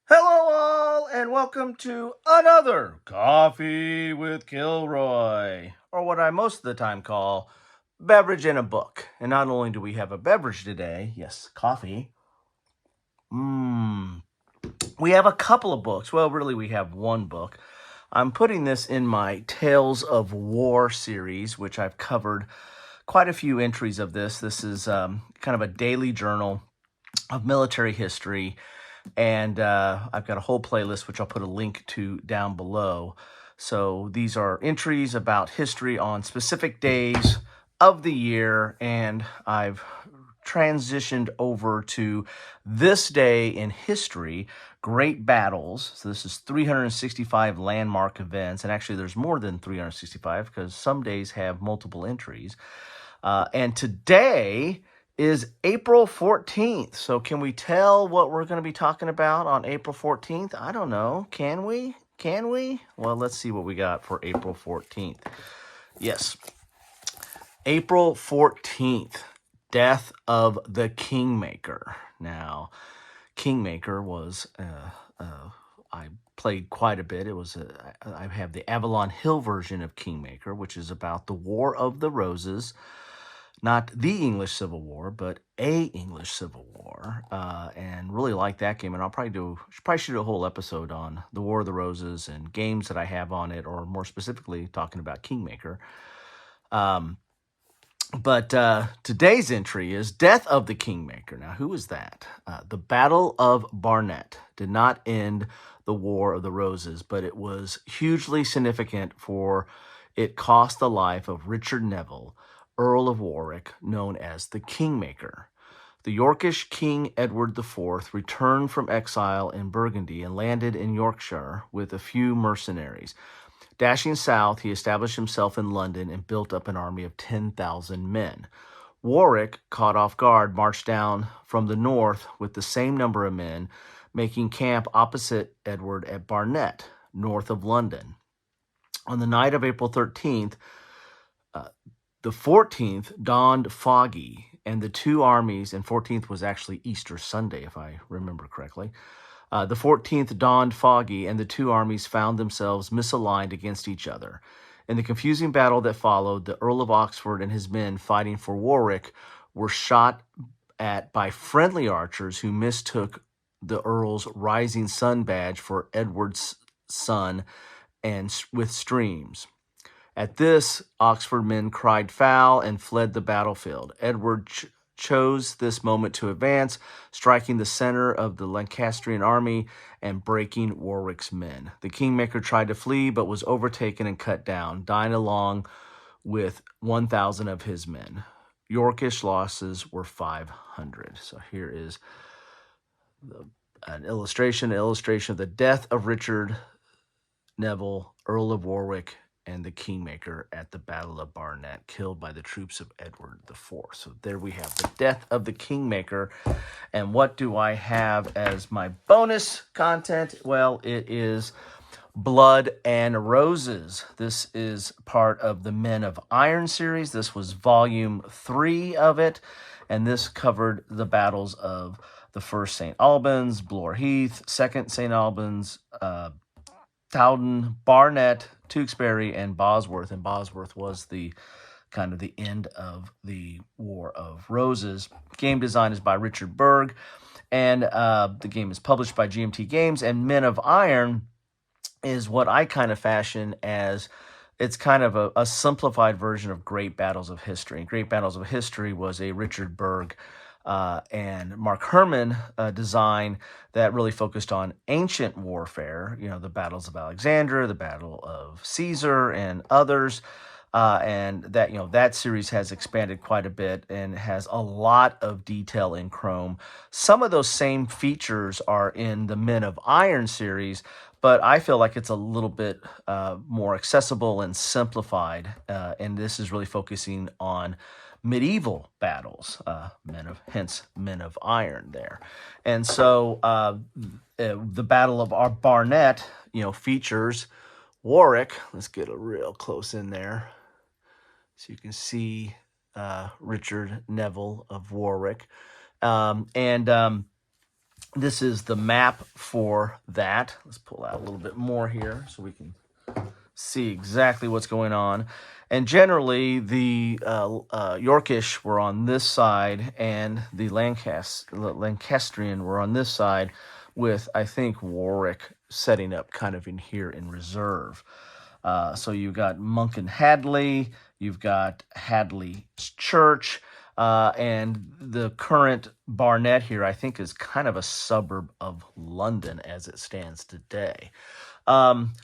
Hello, all, and welcome to another Coffee with Kilroy, or what I most of the time call Beverage and a Book. And not only do we have a beverage today, yes, coffee, mmm, we have a couple of books. Well, really, we have one book. I'm putting this in my Tales of War series, which I've covered quite a few entries of this. This is kind of a daily journal of military history, and I've got a whole playlist which I'll put a link to down below. So these are entries about history on specific days of the year, and I've transitioned over to this day in history, great battles. So this is 365 landmark events, and actually there's more than 365 because some days have multiple entries. And today is April 14th. So can we tell what we're going to be talking about on April 14th? I don't know. Can we? Can we? Well, let's see what we got for April 14th. Yes, April 14th, death of the Kingmaker. Now, Kingmaker was, I played quite a bit. I have the Avalon Hill version of Kingmaker, which is about the War of the Roses. Not the English Civil War, but a English Civil War, and really like that game. And I'll probably should do a whole episode on the War of the Roses and games that I have on it, or more specifically, talking about Kingmaker. But today's entry is Death of the Kingmaker. Now, who is that? The Battle of Barnet did not end the War of the Roses, but it was hugely significant for it cost the life of Richard Neville, Earl of Warwick, known as the Kingmaker. The Yorkish King Edward IV returned from exile in Burgundy and landed in Yorkshire with a few mercenaries. Dashing south, he established himself in London and built up an army of 10,000 men. Warwick, caught off guard, marched down from the north with the same number of men, making camp opposite Edward at Barnet, north of London. On the night of April 13th, the 14th dawned foggy, and the two armies, and 14th was actually Easter Sunday, if I remember correctly. The 14th dawned foggy, and the two armies found themselves misaligned against each other. In the confusing battle that followed, the Earl of Oxford and his men fighting for Warwick were shot at by friendly archers who mistook the Earl's rising sun badge for Edward's sun and with streams. At this, Oxford men cried foul and fled the battlefield. Edward chose this moment to advance, striking the center of the Lancastrian army and breaking Warwick's men. The Kingmaker tried to flee, but was overtaken and cut down, dying along with 1,000 of his men. Yorkish losses were 500. So here is an illustration of the death of Richard Neville, Earl of Warwick, and the Kingmaker at the Battle of Barnet, killed by the troops of Edward IV. So there we have the death of the Kingmaker. And what do I have as my bonus content? Well, it is Blood and Roses. This is part of the Men of Iron series. This was volume 3 of it, and this covered the battles of the First St. Albans, Blore Heath, Second St. Albans, Towden, Barnet, Tewkesbury, and Bosworth. And Bosworth was the kind of the end of the War of Roses. Game design is by Richard Berg, and the game is published by GMT Games. And Men of Iron is what I kind of fashion as it's kind of a simplified version of Great Battles of History. And Great Battles of History was a Richard Berg and Mark Herman design that really focused on ancient warfare, the battles of Alexander, the Battle of Caesar, and others. And that, that series has expanded quite a bit and has a lot of detail in Chrome. Some of those same features are in the Men of Iron series, but I feel like it's a little bit more accessible and simplified. And this is really focusing on medieval battles, hence Men of Iron there. And so the Battle of Barnet, features Warwick. Let's get a real close in there so you can see Richard Neville of Warwick. And this is the map for that. Let's pull out a little bit more here so we can see exactly what's going on. And generally, the Yorkish were on this side, and the Lancastrian were on this side, with, I think, Warwick setting up kind of in here in reserve. So you've got Monk and Hadley, you've got Hadley Church, and the current Barnet here, I think, is kind of a suburb of London as it stands today.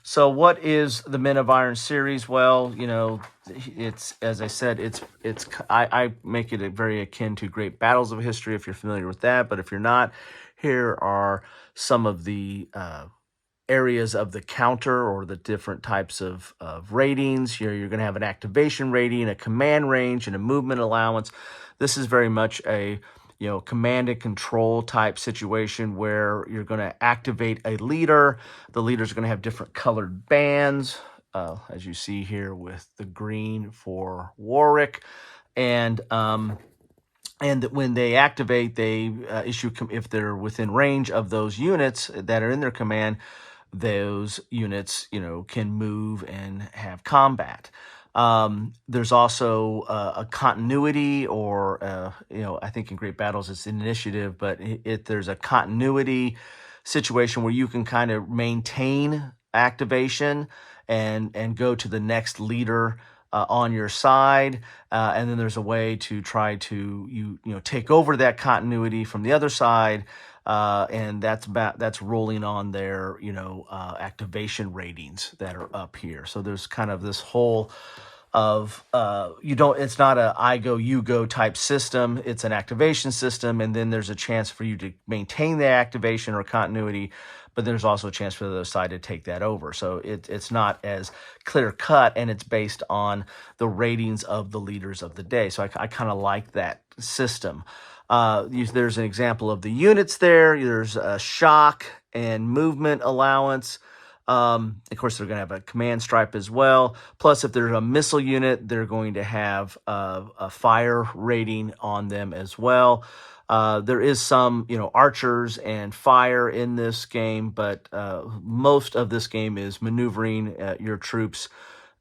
So what is the Men of Iron series? Well, it's, as I said, I make it very akin to Great Battles of History, if you're familiar with that. But if you're not, here are some of the areas of the counter, or the different types of ratings. Here you're going to have an activation rating, a command range, and a movement allowance. This is very much a command and control type situation where you're going to activate a leader. The leaders are going to have different colored bands, as you see here with the green for Warwick. And when they activate, they issue, if they're within range of those units that are in their command, those units, can move and have combat. There's also a continuity, or I think in Great Battles it's an initiative, but there's a continuity situation where you can kind of maintain activation and go to the next leader on your side, and then there's a way to try to take over that continuity from the other side. And that's rolling on their activation ratings that are up here. So there's kind of this whole of it's not a I go you go type system. It's an activation system, and then there's a chance for you to maintain the activation or continuity, but there's also a chance for the other side to take that over. So it's not as clear cut, and it's based on the ratings of the leaders of the day. So I kind of like that system. There's an example of the units there. There's a shock and movement allowance. Of course, they're going to have a command stripe as well. Plus, if there's a missile unit, they're going to have a fire rating on them as well. There is some, archers and fire in this game, but most of this game is maneuvering your troops,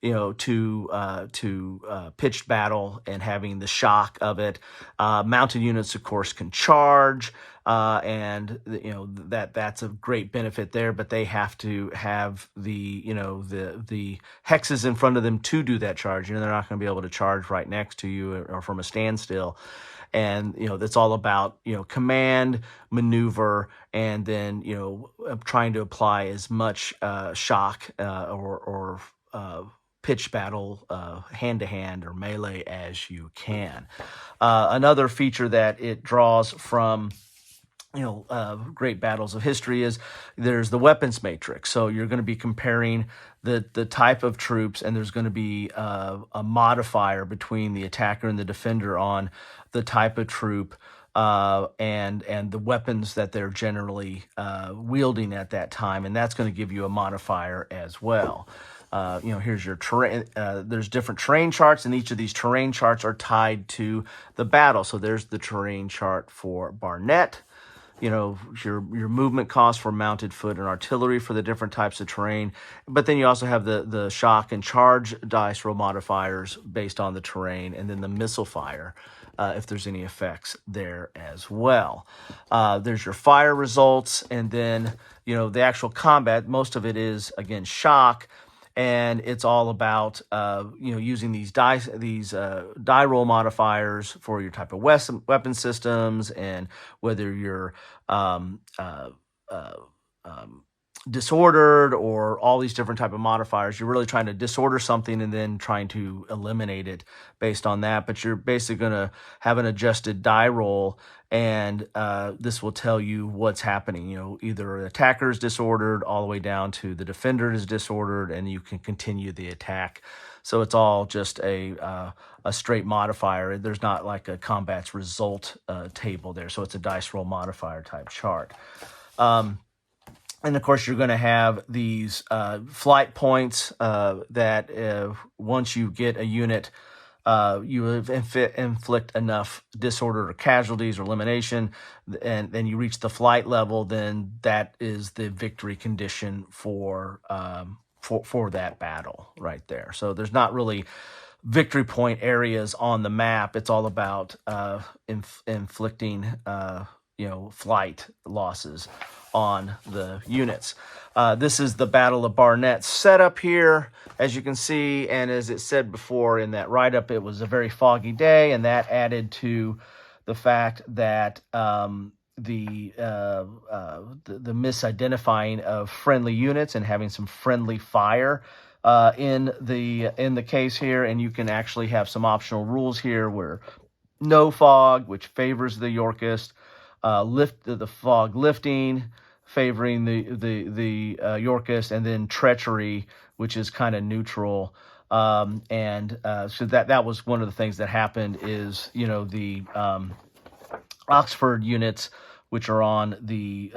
to pitched battle and having the shock of it. Mounted units, of course, can charge, and that's a great benefit there. But they have to have the hexes in front of them to do that charge. They're not going to be able to charge right next to you or from a standstill. And that's all about command, maneuver, and then trying to apply as much shock or pitch battle, hand-to-hand or melee as you can. Another feature that it draws from Great Battles of History is there's the weapons matrix. So you're going to be comparing the type of troops, and there's going to be a modifier between the attacker and the defender on the type of troop and the weapons that they're generally wielding at that time, and that's going to give you a modifier as well. Here's your terrain. There's different terrain charts, and each of these terrain charts are tied to the battle. So there's the terrain chart for Barnet. Your movement costs for mounted foot and artillery for the different types of terrain. But then you also have the shock and charge dice roll modifiers based on the terrain, and then the missile fire, if there's any effects there as well. There's your fire results, and then the actual combat. Most of it is, again, shock. And it's all about using these die roll modifiers for your type of weapon systems, and whether you're disordered or all these different type of modifiers. You're really trying to disorder something and then trying to eliminate it based on that. But you're basically going to have an adjusted die roll, and this will tell you what's happening. Either an attacker is disordered all the way down to the defender is disordered, and you can continue the attack. So it's all just a straight modifier. There's not like a combat's result table there. So it's a dice roll modifier type chart. And of course, you're going to have these flight points that once you get a unit you inflict enough disorder or casualties or elimination, and then you reach the flight level, then that is the victory condition for that battle right there. So there's not really victory point areas on the map. It's all about inflicting flight losses on the units. This is the Battle of Barnet setup here, as you can see, and as it said before in that write-up, it was a very foggy day, and that added to the fact that the misidentifying of friendly units and having some friendly fire in the case here. And you can actually have some optional rules here where no fog, which favors the Yorkist, the fog lifting, favoring the Yorkist, and then treachery, which is kind of neutral. So that was one of the things that happened is, the Oxford units, which are on the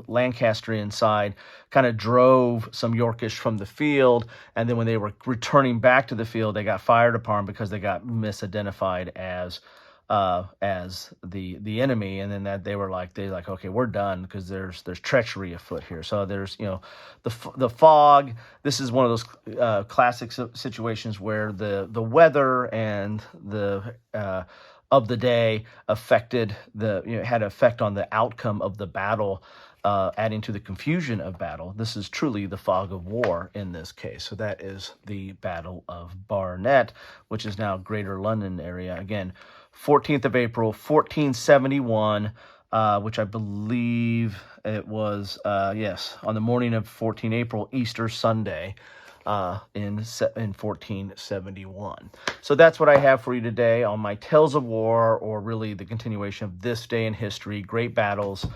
Lancastrian side, kind of drove some Yorkish from the field. And then when they were returning back to the field, they got fired upon because they got misidentified as the enemy. And then that they like, okay, we're done because there's treachery afoot here. So there's, the fog. This is one of those classic situations where the weather and the of the day affected had an effect on the outcome of the battle, adding to the confusion of battle. This is truly the fog of war in this case. So that is the Battle of Barnet, which is now Greater London area. Again, 14th of April, 1471, which I believe it was, yes, on the morning of 14 April, Easter Sunday. In 1471. So that's what I have for you today on my Tales of War, or really the continuation of this day in history, great battles,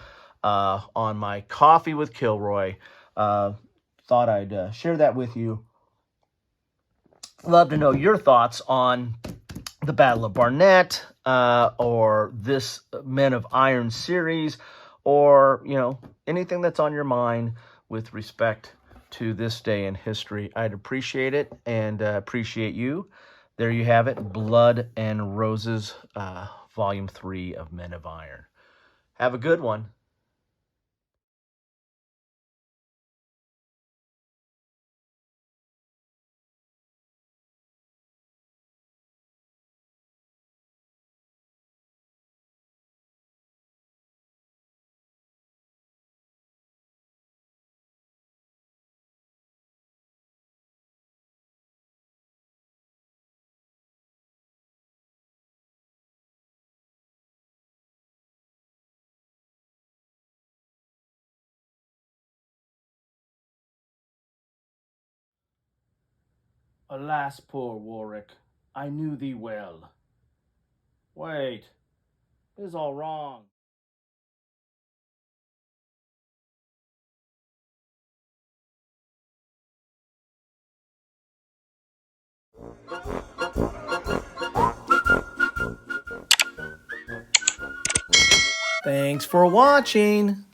on my Coffee with Kilroy. Thought I'd share that with you. Love to know your thoughts on the Battle of Barnet, or this Men of Iron series, or anything that's on your mind with respect to this day in history. I'd appreciate it, and appreciate you. There you have it, Blood and Roses, Volume 3 of Men of Iron. Have a good one. Alas, poor Warwick, I knew thee well. Wait, it is all wrong. Thanks for watching.